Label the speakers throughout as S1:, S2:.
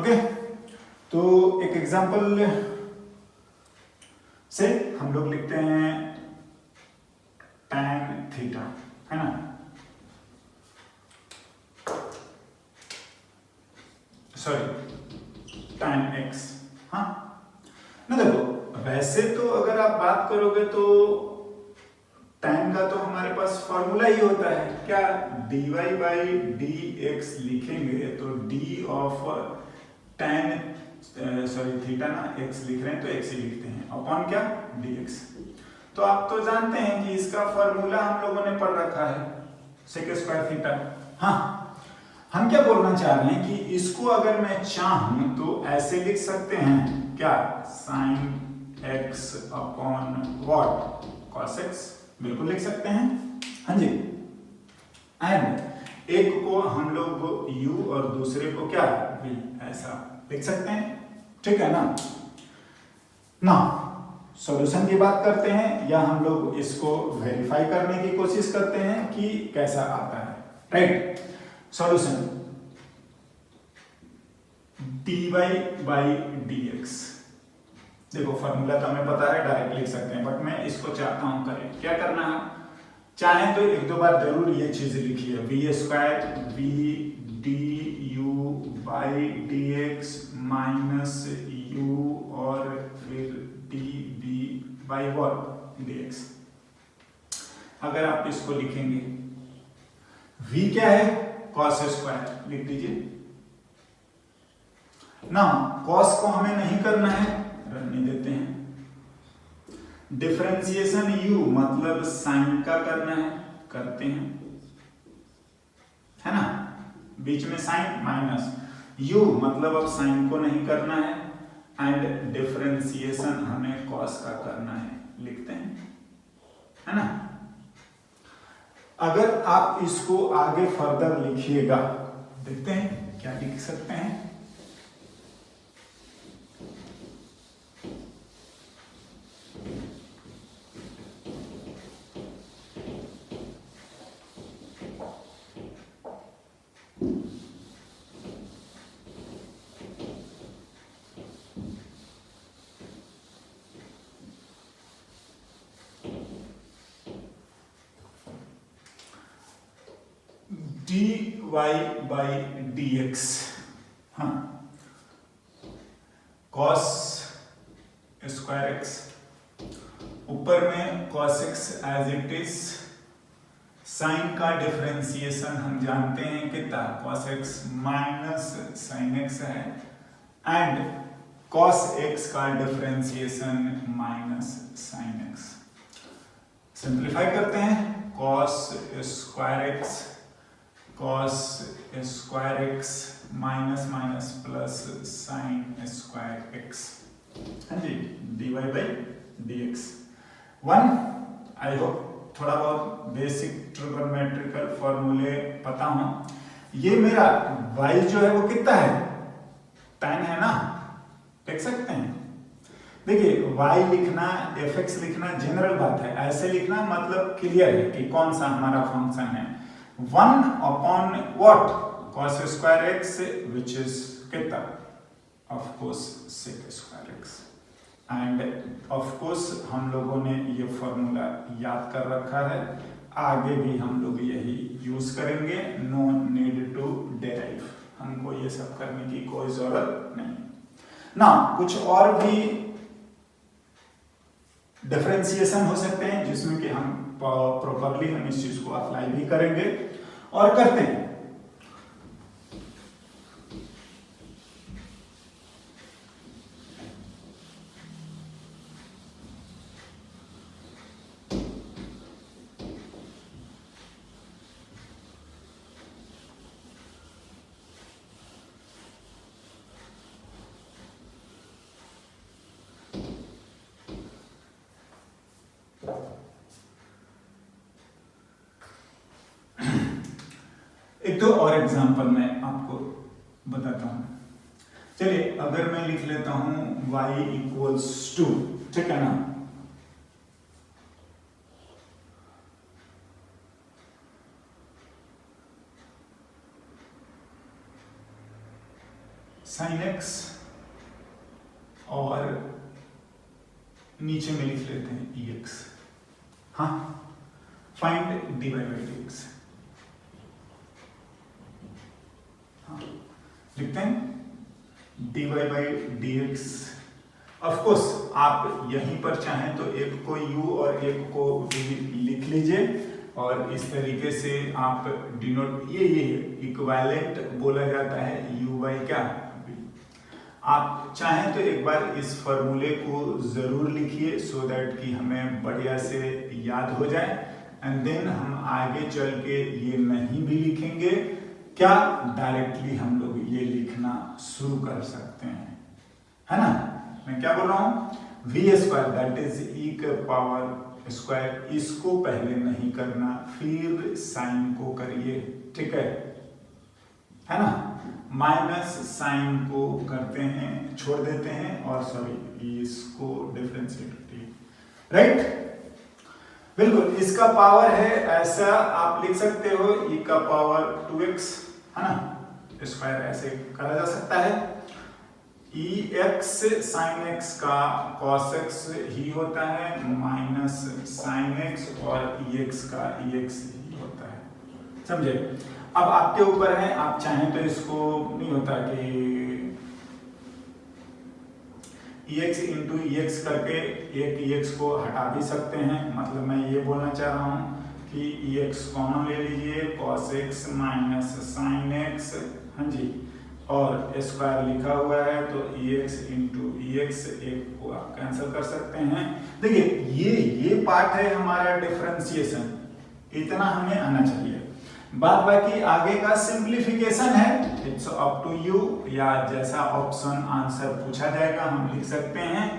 S1: Okay, तो एक example से हम लोग लिखते हैं tan थीटा, है ना, सॉरी tan x। हाँ ना, देखो वैसे तो अगर आप बात करोगे तो tan का तो हमारे पास फॉर्मूला ही होता है क्या, dy बाई डी एक्स लिखेंगे तो d of tan sorry theta ना, x लिख रहे हैं तो x ही लिखते हैं अपॉन क्या dx। तो आप तो जानते हैं कि इसका फॉर्मूला हम लोगों ने पढ़ रखा है सेक स्क्वायर थीटा। हाँ, हम क्या बोलना चाह रहे हैं कि इसको अगर मैं चाहूं तो ऐसे लिख सकते हैं क्या, sine x upon what cos x, बिल्कुल लिख सकते हैं। हाँ जी, एंड एक को हम लोग u और दूसरे को क्या v, ऐसा लिख सकते हैं, ठीक है ना। ना सॉल्यूशन की बात करते हैं या हम लोग इसको वेरीफाई करने की कोशिश करते हैं कि कैसा आता है, right. Solution dy by dx, देखो फॉर्मूला तो हमें पता है, डायरेक्ट लिख सकते हैं, बट मैं इसको चाहता हूं करें, क्या करना है, चाहे तो एक दो बार जरूर ये चीज लिखिए, V square V D U by D X minus U और फिर D V by what D X. अगर आप इसको लिखेंगे, v क्या है, कॉस स्क्वायर लिख दीजिए ना, कॉस को हमें नहीं करना है, रखने देते हैं। डिफरेंशिएशन u मतलब साइन का करना है, करते हैं, है ना, बीच में साइन माइनस u मतलब अब साइन को नहीं करना है, एंड डिफरेंशिएशन हमें कॉस का करना है, लिखते हैं, है ना। अगर आप इसको आगे फर्दर लिखिएगा, देखते हैं क्या लिख सकते हैं। dy बाई dx, हाँ, cos स्क्वायर x, ऊपर में cos x as it is, sine का डिफरेंशिएशन हम जानते हैं कितना, cos x minus sine x है, एंड cos x का differentiation minus sine x। Simplify करते हैं, cos square x cos square x minus minus plus sine square x, हाँ जी, dy by dx। One, I hope थोड़ा बहुत basic trigonometrical फॉर्मूले पता हो। ये मेरा y जो है वो कितना है, tan है ना, देख सकते हैं। देखिए y लिखना fx लिखना जनरल बात है, ऐसे लिखना मतलब क्लियर है कि कौन सा हमारा फंक्शन है, 1 upon what cos square x which is कितना, of course sec square x, and of course हम लोगों ने ये फॉर्मूला याद कर रखा है, आगे भी हम लोग यही यूज करेंगे, नो नीड टू डेराइव, हमको ये सब करने की कोई जरूरत नहीं ना। कुछ और भी डिफरेंशिएशन हो सकते हैं जिसमें कि हम प्रॉपरली हम इस चीज को अप्लाई भी करेंगे और करते हैं। एक तो और एग्जांपल मैं आपको बताता हूं, चलिए अगर मैं लिख लेता हूं y इक्वल्स टू, ठीक है ना, साइन एक्स और नीचे में लिख लेते हैं ई एक्स। हाँ, फाइंड dy by dx। हाँ, लिखते हैं dy by dx। Of course आप यहीं पर चाहें तो एक को u और एक को v लिख लीजिए और इस तरीके से आप डिनोट, ये इक्विवेलेंट बोला जाता है u by क्या v। आप चाहें तो एक बार इस फॉर्मूले को जरूर लिखिए सो दैट कि हमें बढ़िया से याद हो जाए, एंड देन हम आगे चल के ये नहीं भी लिखेंगे क्या, डायरेक्टली हम लोग ये लिखना शुरू कर सकते हैं, है ना। मैं क्या बोल रहा हूं, वी स्क्वायर दैट इज ई का पावर स्क्वायर, इसको पहले नहीं करना, फिर साइन को करिए, ठीक है ना। माइनस साइन को करते हैं, छोड़ देते हैं, और सॉरी इसको डिफरेंशिएट, राइट। बिल्कुल, इसका पावर है ऐसा आप लिख सकते हो, ई का पावर 2x, है ना, स्क्वायर ऐसे करा जा सकता है। ई एक्स साइन एक्स का कॉस एक्स ही होता है, माइनस साइन एक्स, और ई एक्स का ई एक्स ही होता है, समझे। अब आपके ऊपर है, आप चाहें तो इसको नहीं होता कि ई एक्स इंटू ई एक्स करके एक ई एक्स को हटा भी सकते हैं, मतलब मैं ये बोलना चाह रहा हूं कि ई एक्स कॉमन ले लीजिए, cos x minus sine x, हाँ जी, और स्क्वायर लिखा हुआ है तो ई एक्स इंटू ई एक्स, एक को आप कैंसिल कर सकते हैं। देखिए ये पार्ट है हमारा डिफरेंशिएशन, इतना हमें आना चाहिए। बात बाकी आगे का सिंप्लीफिकेशन है, इट्स अप टू यू, या जैसा ऑप्शन आंसर पूछा जाएगा हम लिख सकते हैं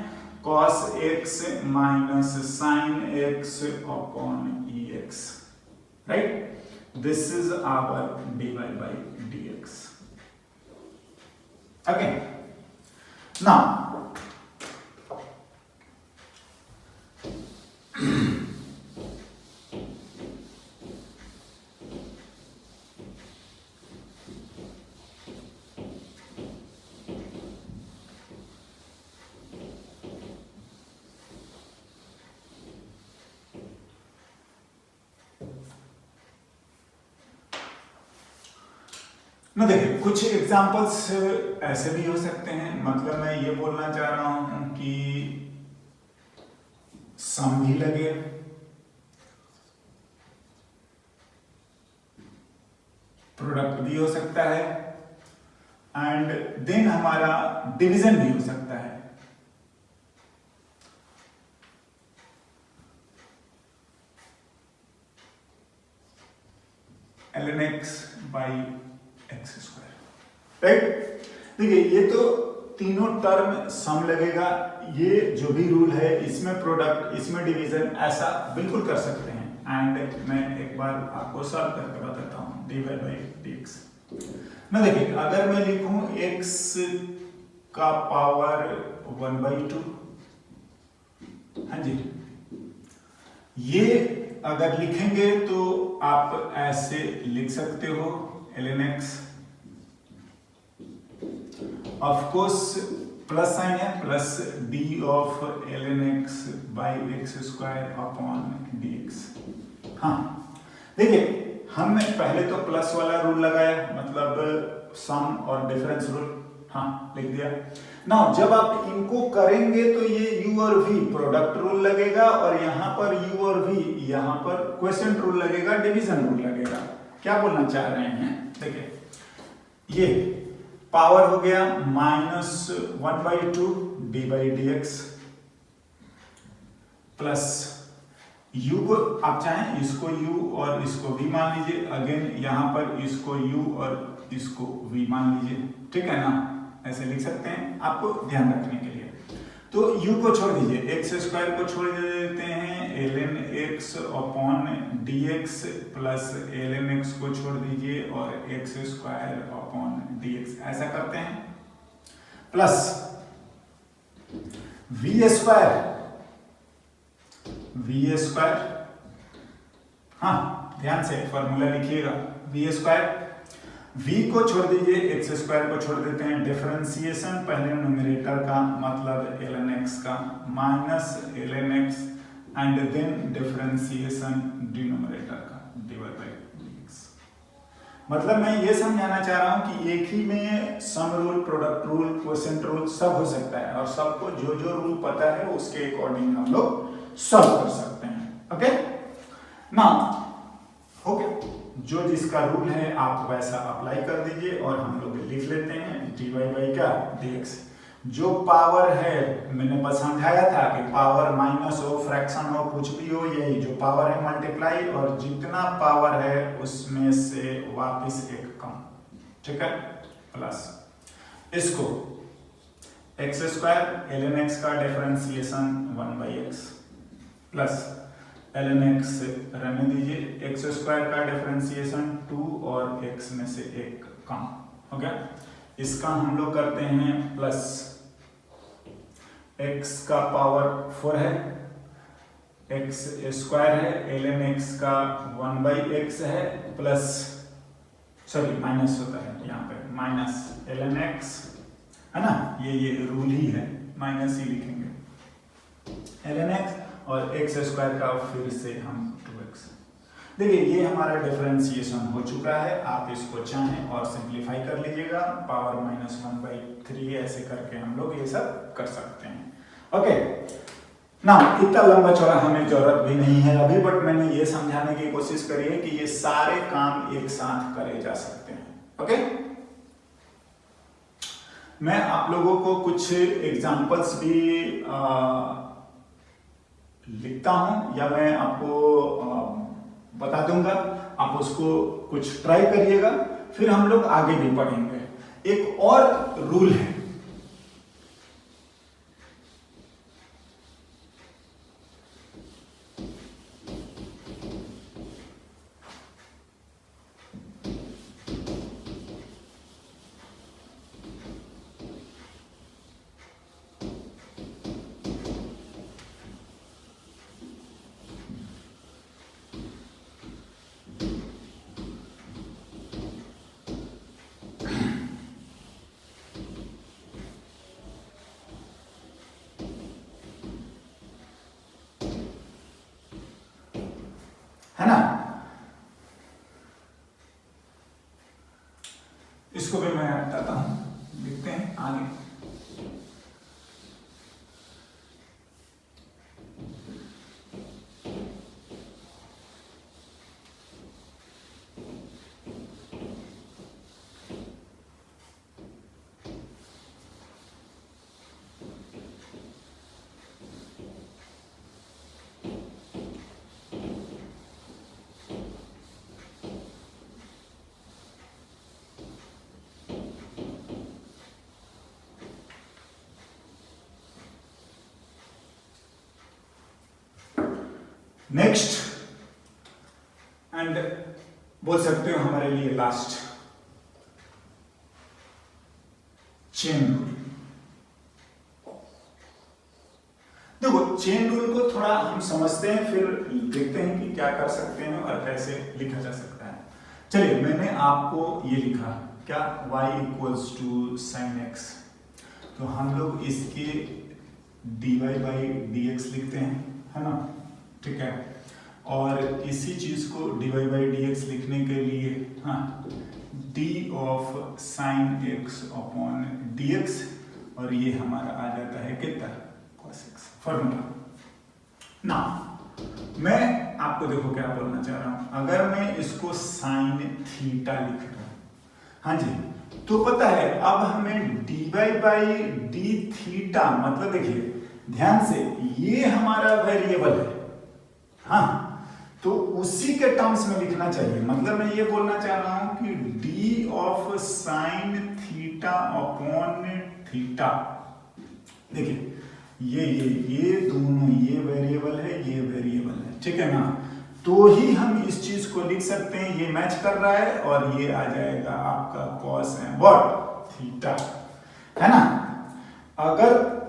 S1: cos x minus sine x upon E X, right. This is our dy by dx। Okay, now ना देखिए, कुछ एग्जांपल्स ऐसे भी हो सकते हैं, मतलब मैं ये बोलना चाह रहा हूं कि सम भी लगे, प्रोडक्ट भी हो सकता है, एंड देन हमारा डिवीजन भी हो सकता है। ln x by x square, right. देखिए ये तो तीनों टर्म सम लगेगा, ये जो भी रूल है इसमें प्रोडक्ट इसमें डिवीजन ऐसा बिल्कुल कर सकते हैं, एंड मैं एक बार आपको सॉल्व करके बताता हूं dy by dx। ना देखिए, अगर मैं लिखूं x का पावर 1/2, हाँ जी, ये अगर लिखेंगे तो आप ऐसे लिख सकते हो ln x, of course plus sign है, plus d of ln x by x square upon dx। हाँ देखिए, हमने पहले तो प्लस वाला रूल लगाया, मतलब सम और डिफरेंस रूल, हाँ लिख दिया। नाउ जब आप इनको करेंगे तो ये u और v प्रोडक्ट रूल लगेगा, और यहाँ पर u और v यहाँ पर क्वोशिएंट रूल लगेगा, डिवीजन रूल लगेगा। क्या बोलना चाह रहे हैं, देखिए ये पावर हो गया minus 1/2 D by D x, plus u को आप चाहें इसको u और इसको v मान लीजिए, अगेन यहाँ पर इसको u और इसको v मान लीजिए, ठीक है ना, ऐसे लिख सकते हैं आपको ध्यान रखने के लिए। तो u को छोड़ दीजिए, एक्स स्क्वायर को छोड़ देते हैं, ln x upon dx, plus ln x को छोड़ दीजिए और एक्स स्क्वायर अपॉन dx, ऐसा करते हैं, प्लस v स्क्वायर, हाँ ध्यान से फॉर्मूला लिखिएगा, v स्क्वायर v को छोड़ दीजिए, एक्स स्क्वायर को छोड़ देते हैं, डिफरेंशिएशन पहले न्यूमरेटर का मतलब ln x का minus ln x and then differentiation denominator का डिवाइड बाय dx। मतलब मैं ये समझाना चाह रहा हूं कि एक ही में sum rule, product rule, quotient rule सब हो सकता है और सबको जो जो रूल पता है उसके अकॉर्डिंग हम लोग सॉल्व कर सकते हैं। ओके ना, ओके, जो जिसका रूल है आप वैसा अप्लाई कर दीजिए और हम लोग लिख लेते हैं dy बाई क्या dx। जो पावर है मैंने बस समझाया था कि पावर माइनस हो, फ्रैक्शन हो, कुछ भी हो, यही जो पावर है मल्टीप्लाई और जितना पावर है उसमें से वापस एक कम, ठीक है, प्लस इसको एक्स स्क्वायर ln x का differentiation 1/x plus ln x रहने दीजिए, एक्स स्क्वायर का डिफरेंशिएशन 2 और x में से एक कम हो गया। इसका हम लोग करते हैं प्लस x का पावर 4 है, x स्क्वायर है, ln x का 1/x है प्लस, सॉरी माइनस होता है यहाँ पे, माइनस ln x है ना, ये रूल ही है, माइनस ही लिखेंगे ln x और x स्क्वायर का फिर से हम 2x। देखिए ये हमारा डिफरेंशिएशन हो चुका है, आप इसको चाहें और सिंप्लीफाई कर लीजिएगा, पावर -1/3 ऐसे करके हम लोग ये सब कर सकते हैं। ओके ना, इतना लंबा चौड़ा हमें जरूरत भी नहीं है अभी, बट मैंने ये समझाने की कोशिश करी है कि ये सारे काम एक साथ करे जा सकते हैं। ओके, मैं आप लोगों को कुछ एग्जांपल्स भी लिखता हूं या मैं आपको बता दूंगा, आप उसको कुछ ट्राई करिएगा, फिर हम लोग आगे भी पढ़ेंगे। एक और रूल है, है ना, इसको भी मैं हटाता हूं, देखते हैं आगे। नेक्स्ट एंड बोल सकते हो हमारे लिए लास्ट, चेन रूल। देखो चेन रूल को थोड़ा हम समझते हैं, फिर देखते हैं कि क्या कर सकते हैं और कैसे लिखा जा सकता है। चलिए, मैंने आपको ये लिखा क्या, y = sin x, तो हम लोग इसके dy बाई dx लिखते हैं, है ना, ठीक है। और इसी चीज को dy बाई dx लिखने के लिए हाँ, d of sin x upon dx, और ये हमारा आ जाता है कितना, cos x फॉर्मूला ना। मैं आपको देखो क्या बोलना चाह रहा हूं, अगर मैं इसको sin थीटा लिख रहा हूं, हाँ जी, तो पता है अब हमें dy बाई d थीटा, मतलब देखिए ध्यान से, ये हमारा वेरिएबल है, हाँ, तो उसी के टर्म्स में लिखना चाहिए। मतलब मैं ये बोलना चाह रहा हूं कि d of sine theta upon theta, देखिए ये दोनों, ये वेरिएबल है, ये वेरिएबल है, ठीक है ना, तो ही हम इस चीज को लिख सकते हैं, ये मैच कर रहा है और ये आ जाएगा आपका कॉस है व्हाट थीटा, है ना।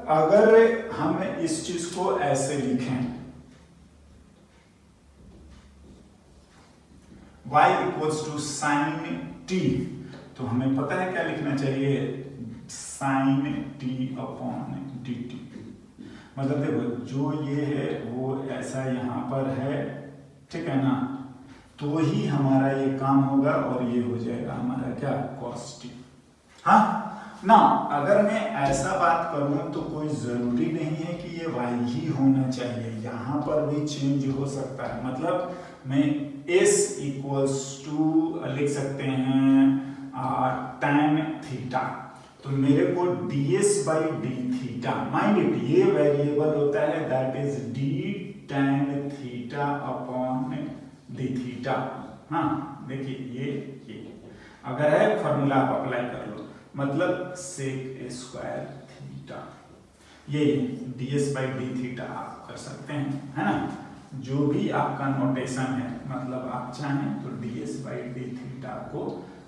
S1: अगर हम इस चीज को ऐसे लिखें, y = sin t, तो हमें पता है क्या लिखना चाहिए, sine T upon D T. मतलब देखो जो ये है वो ऐसा यहाँ पर है, ठीक है ना, तो ही हमारा ये काम होगा और ये हो जाएगा हमारा क्या, कॉस टी। हाँ ना, अगर मैं ऐसा बात करूं तो कोई जरूरी नहीं है कि ये y ही होना चाहिए, यहाँ पर भी चेंज हो सकता है। मतलब मैं s इक्वल्स टू लिख सकते हैं tan थीटा, तो मेरे को ds by D theta, mind it ये वेरिएबल होता है, that is d tan theta upon D theta. हाँ देखिए ये अगर है फॉर्मूला आप अप्लाई कर लो, मतलब सेक स्क्वायर थीटा, ये ds बाई डी थीटा आप कर सकते हैं, है ना, जो भी आपका नोटेशन है। मतलब आप चाहें तो ds बाई डी थीटा को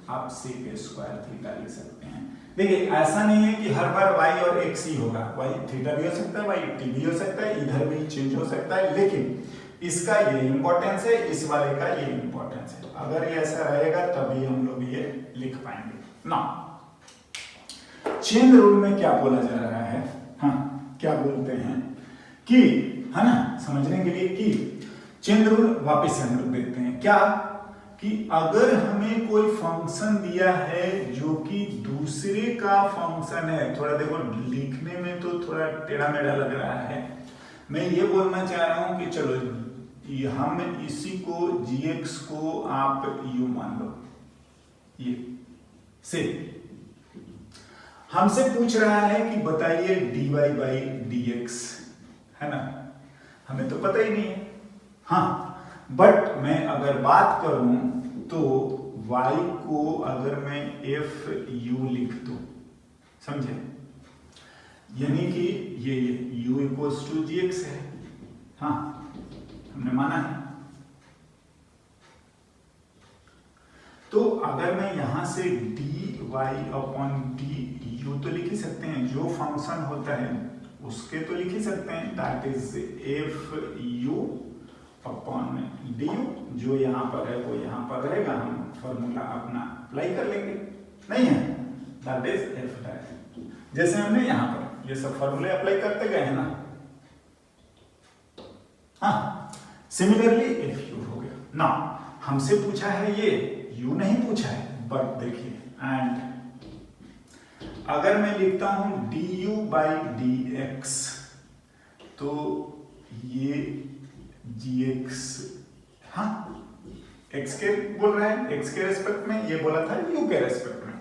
S1: आप सेक स्क्वायर थीटा लिख सकते हैं। देखिए ऐसा नहीं है कि हर बार y और x ही होगा, y थीटा भी हो सकता है, y t भी हो सकता है, इधर भी चेंज हो सकता है, लेकिन इसका ये इंपॉर्टेंस है, इस वाले का ये इंपॉर्टेंस है। अगर ये ऐसा रहेगा तभी हम लोग ये लिख पाएंगे ना। चेन रूल में क्या बोला जा रहा है, हाँ क्या बोलते हैं कि, है ना, समझने के लिए कि चेन रूल वापस हम लोग देखते हैं क्या, कि अगर हमें कोई फंक्शन दिया है जो कि दूसरे का फंक्शन है, थोड़ा देखो लिखने में तो थोड़ा टेढ़ा मेढ़ा लग रहा है, मैं ये बोलना चाह रहा हूं कि चलो हम इसी को gx को आप u मान लो, ये से हमसे पूछ रहा है कि बताइए dy बाई dx, है ना, हमें तो पता ही नहीं है। हाँ बट मैं अगर बात करूं तो y को अगर मैं f u लिख दूं, समझे, यानी कि ये u इक्वल्स टू gx है, हाँ हमने माना है। तो अगर मैं यहां से dy अपॉन du तो लिख ही सकते हैं, जो फंक्शन होता है उसके तो लिख ही सकते हैं, that is fu upon du, जो यहाँ पर है वो यहाँ पर रहेगा, हम फॉर्मूला अपना अप्लाई कर लेंगे, नहीं है, दैट इज f डैश, जैसे हमने यहाँ पर ये सब फॉर्मूले अप्लाई करते गए हैं ना। हाँ सिमिलरली एफ यू हो गया ना, हमसे पूछा है ये u नहीं पूछा है, बट देखिए एंड अगर मैं लिखता हूं du बाई डी एक्स, तो ये gx, हाँ x के बोल रहा है, x के रेस्पेक्ट में, ये बोला था u के रेस्पेक्ट में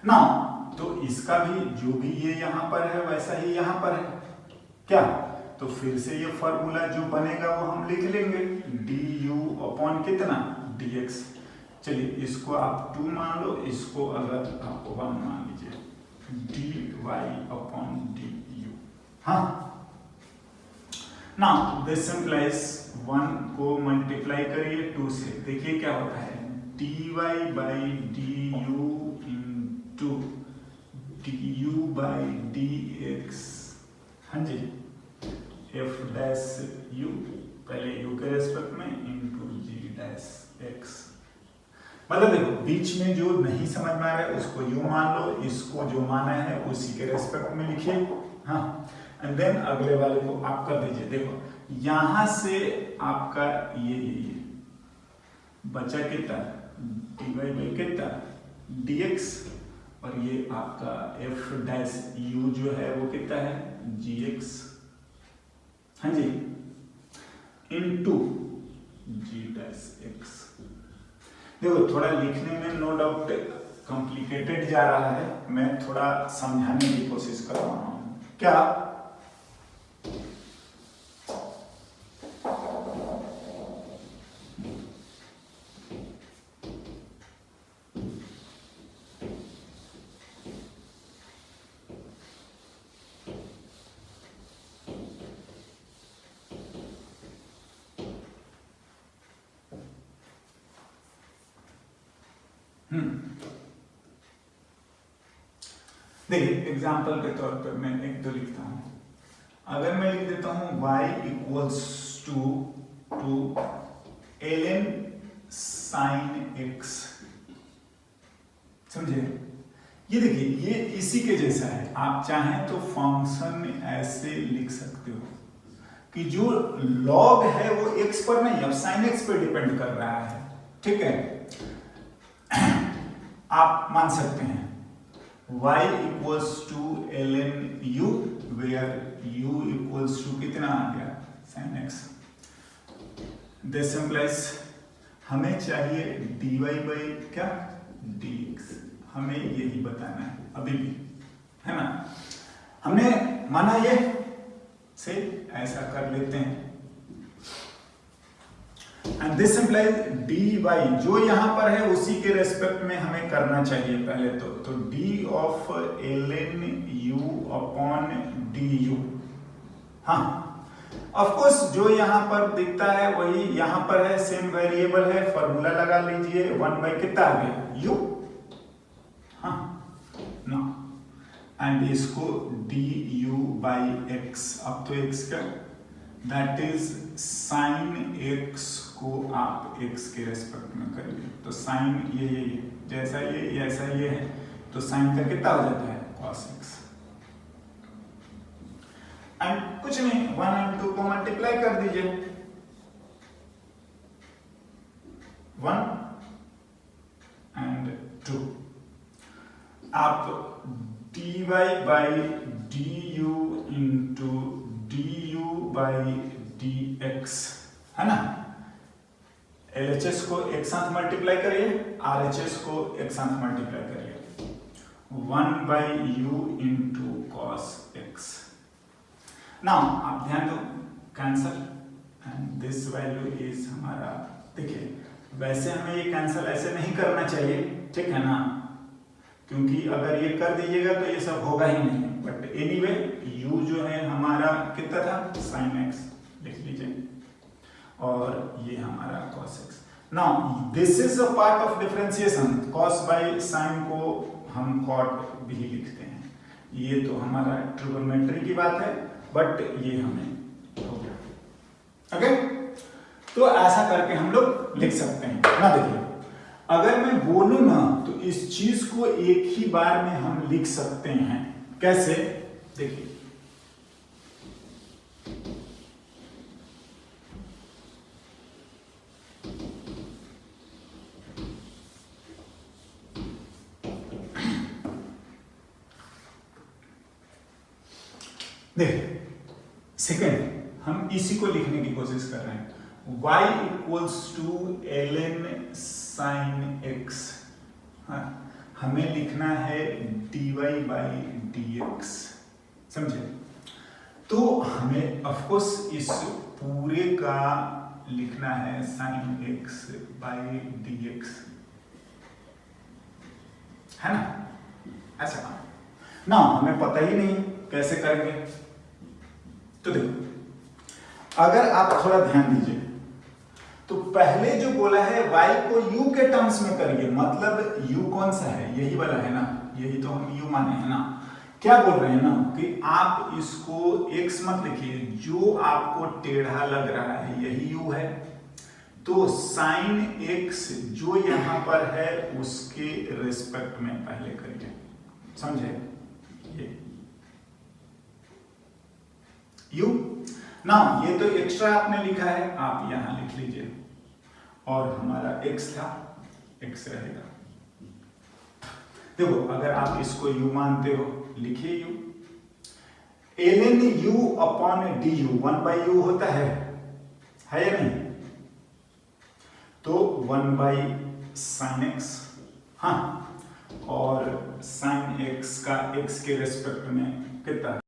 S1: ना, तो इसका भी जो भी ये यहाँ पर है वैसा ही यहाँ पर है क्या, तो फिर से ये फॉर्मूला जो बनेगा वो हम लिख लेंगे, du अपॉन कितना dx, चलिए इसको आप 2 मान लो, इसको अगर आप 1 मान लीजिए, dy अपॉन du। हाँ नाउ दिस सिंप्लाइज 1 को मल्टीप्लाई करिए 2 से, देखिए क्या होता है, dy by du into du by dx, हाँ जी, f डैश u, पहले u के रेस्पेक्ट में इंटू g डैश x। मतलब देखो बीच में जो नहीं समझ में आ रहा है उसको u मान लो, इसको जो माना है उसी के रेस्पेक्ट में लिखिए, हाँ, एंड देन अगले वाले को आप कर दीजिए। देखो यहां से आपका ये बचा कितना, dy बाई कितना dx, और ये आपका f डैश u जो है वो कितना है gx, हाँ जी, इनटू g डैश x। देखो थोड़ा लिखने में नो डाउट कॉम्प्लिकेटेड जा रहा है, मैं थोड़ा समझाने की कोशिश कर रहा हूं क्या। देखिए एग्जाम्पल के तौर पर मैं एक तो लिखता हूं, अगर मैं लिख देता हूं y equals to ln sin x, समझे? ये देखिए, ये इसी के जैसा है। आप चाहें तो फंक्शन ऐसे लिख सकते हो कि जो लॉग है वो x पर नहीं, अब sin x पर डिपेंड कर रहा है, ठीक है? आप मान सकते हैं y equals to ln u, where u equals to कितना आ गया, sin x। दिस इंप्लाइज हमें चाहिए dy बाई क्या, dx। हमें यही बताना है अभी भी, है ना? हमने माना ये से ऐसा कर लेते हैं, एंड दिस इंप्लाइज dy, जो यहां पर है उसी के रेस्पेक्ट में हमें करना चाहिए पहले तो d of ln u upon du। हाँ, ऑफ कोर्स जो यहां पर दिखता है वही यहां पर है, सेम वेरिएबल है, फॉर्मूला लगा लीजिए, 1 बाई कितना आ गया, u। हाँ ना, एंड इसको du बाई x, अब तो x का दैट इज साइन x को आप x के रेस्पेक्ट में करिए, तो साइन ये जैसा ये ऐसा ये है, तो साइन का कितना हो जाता है, cos x। एंड कुछ नहीं, 1 और 2 को मल्टीप्लाई कर दीजिए, 1 एंड 2, आप dy by du into du by dx, है ना? LHS को एक साथ मल्टीप्लाई करिए, RHS को एक साथ मल्टीप्लाई करिए, 1 by u into cos x। Now आप ध्यान दो, cancel, and this value is हमारा, देखिए वैसे हमें ये कैंसल ऐसे नहीं करना चाहिए, ठीक है ना? क्योंकि अगर ये कर दीजिएगा तो ये सब होगा ही नहीं, बट एनीवे u जो है हमारा कितना था, sin x लिख लीजिए, और ये हमारा cos x। Now this is a part of differentiation, cos by sin को हम cot भी लिखते हैं, ये तो हमारा ट्रिगोनोमेट्री की बात है, बट ये हमें हो गया। ओके, तो ऐसा करके हम लोग लिख सकते हैं ना। देखिए अगर मैं बोलूं ना तो इस चीज को एक ही बार में हम लिख सकते हैं, कैसे, देखिए देखिए सेकेंड हम इसी को लिखने की कोशिश कर रहे हैं, y equals to ln sin x। हाँ, हमें लिखना है dy बाई dx, समझे? तो हमें ऑफ कोर्स इस पूरे का लिखना है sin x बाई dx, है ना? ऐसा ना, हमें पता ही नहीं कैसे करेंगे। तो देखो अगर आप थोड़ा ध्यान दीजिए तो पहले जो बोला है y को u के टर्म्स में करिए, मतलब u कौन सा है, यही वाला है ना, यही तो हम u माने हैं ना। क्या बोल रहे हैं ना कि आप इसको x मत लिखिए, जो आपको टेढ़ा लग रहा है यही u है, तो sin x जो यहां पर है उसके रिस्पेक्ट में पहले करिए, समझे? ये u ना, ये तो एक्स्ट्रा आपने लिखा है, आप यहां लिख लीजिए, और हमारा x था, x रहेगा। देखो अगर आप इसको u मानते हो, लिखिए u, ln u upon du, 1 by u होता है या नहीं? तो 1 बाई sin x, हाँ, और sin x का x के रेस्पेक्ट में कितना